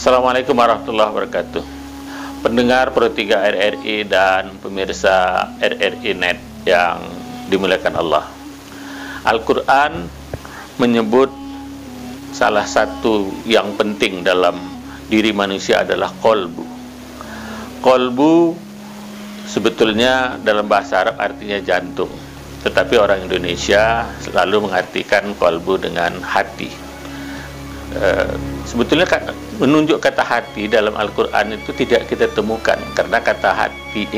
Assalamualaikum warahmatullahi wabarakatuh. Pendengar Pro 3 RRI dan pemirsa RRI Net yang dimuliakan Allah. Al-Quran menyebut salah satu yang penting dalam diri manusia adalah kolbu. Kolbu sebetulnya dalam bahasa Arab artinya jantung, tetapi orang Indonesia selalu mengartikan kolbu dengan hati. Sebetulnya menunjuk kata hati dalam Al-Quran itu tidak kita temukan, karena kata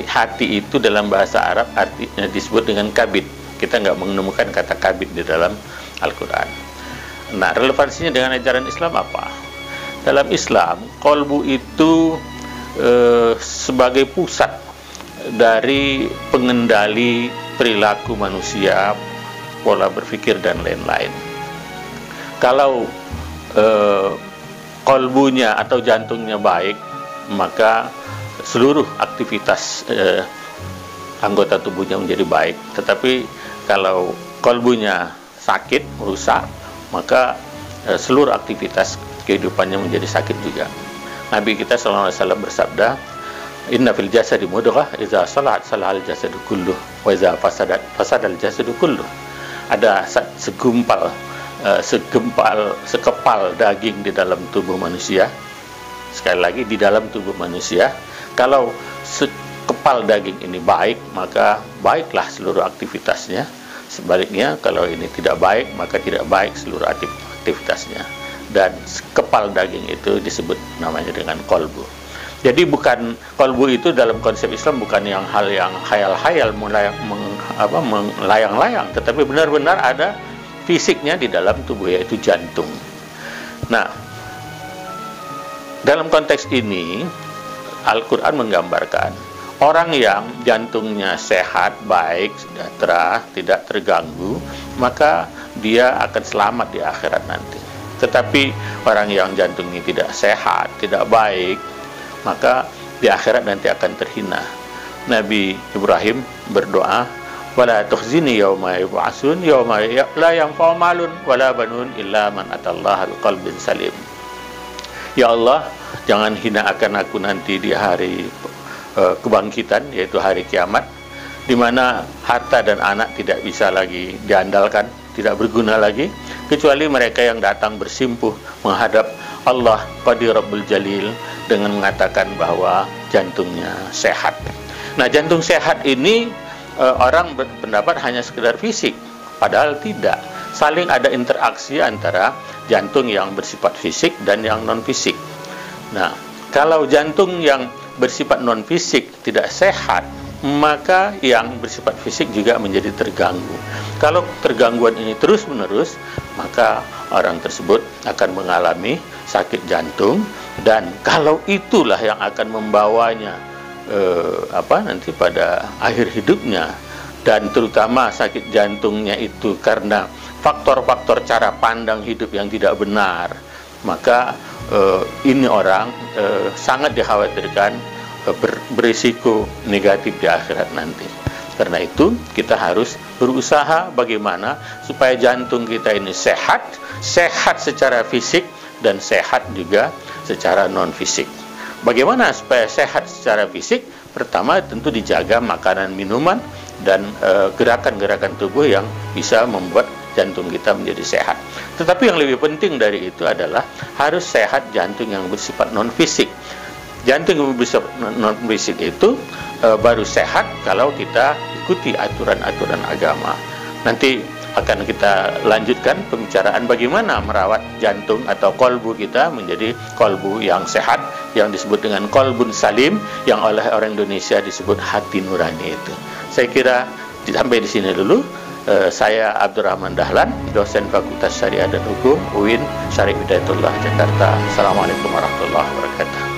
hati itu dalam bahasa Arab artinya disebut dengan kabid. Kita nggak menemukan kata kabid di dalam Al-Quran. Nah, relevansinya dengan ajaran Islam apa? Dalam Islam, kolbu itu sebagai pusat dari pengendali perilaku manusia, pola berpikir dan lain-lain. Kalau kolbunya atau jantungnya baik, maka seluruh aktivitas anggota tubuhnya menjadi baik. Tetapi kalau kolbunya sakit, rusak, maka seluruh aktivitas kehidupannya menjadi sakit juga. Nabi kita sallallahu alaihi wasallam bersabda, "Inna fil jasadi mudghah, idza salahat salahal jasadu kulluh, wa idza fasadat fasadal jasadu kulluh." Ada sekepal daging di dalam tubuh manusia. Sekali lagi, di dalam tubuh manusia, kalau sekepal daging ini baik, maka baiklah seluruh aktivitasnya. Sebaliknya, kalau ini tidak baik, maka tidak baik seluruh aktivitasnya. Dan sekepal daging itu disebut namanya dengan kolbu. Jadi bukan, kolbu itu dalam konsep Islam bukan yang hal yang khayal-khayal melayang-layang, tetapi benar-benar ada fisiknya di dalam tubuh, yaitu jantung. Nah, dalam konteks ini Al-Quran menggambarkan orang yang jantungnya sehat, baik, sejahtera, tidak terganggu, maka dia akan selamat di akhirat nanti. Tetapi orang yang jantungnya tidak sehat, tidak baik, maka di akhirat nanti akan terhina. Nabi Ibrahim berdoa, "Wala tukhzini yauma yub'atsun yauma la yanfa'u malun wala banun illa man atallaha biqalbin salim." Ya Allah, jangan hinakan aku nanti di hari kebangkitan, yaitu hari kiamat, di mana harta dan anak tidak bisa lagi diandalkan, tidak berguna lagi, kecuali mereka yang datang bersimpuh menghadap Allah Qadir Rabbul Jalil dengan mengatakan bahwa jantungnya sehat. Nah, jantung sehat ini orang berpendapat hanya sekedar fisik, padahal tidak. Saling ada interaksi antara jantung yang bersifat fisik dan yang non fisik. Nah, kalau jantung yang bersifat non fisik tidak sehat, maka yang bersifat fisik juga menjadi terganggu. Kalau tergangguan ini terus menerus, maka orang tersebut akan mengalami sakit jantung, dan kalau itulah yang akan membawanya nanti pada akhir hidupnya, dan terutama sakit jantungnya itu karena faktor-faktor cara pandang hidup yang tidak benar, maka ini orang sangat dikhawatirkan berisiko negatif di akhirat nanti. Karena itu kita harus berusaha bagaimana supaya jantung kita ini sehat secara fisik dan sehat juga secara non fisik. Bagaimana supaya sehat secara fisik? Pertama, tentu dijaga makanan, minuman, dan gerakan-gerakan tubuh yang bisa membuat jantung kita menjadi sehat. Tetapi yang lebih penting dari itu adalah harus sehat jantung yang bersifat non-fisik. Jantung yang bersifat non-fisik itu baru sehat kalau kita ikuti aturan-aturan agama. Nanti akan kita lanjutkan pembicaraan bagaimana merawat jantung atau kolbu kita menjadi kolbu yang sehat, yang disebut dengan kolbun salim, yang oleh orang Indonesia disebut hati nurani itu. Saya kira sampai di sini dulu. Saya Abdurrahman Dahlan, dosen Fakultas Syariah dan Hukum UIN Syarif Hidayatullah Jakarta. Assalamualaikum warahmatullahi wabarakatuh.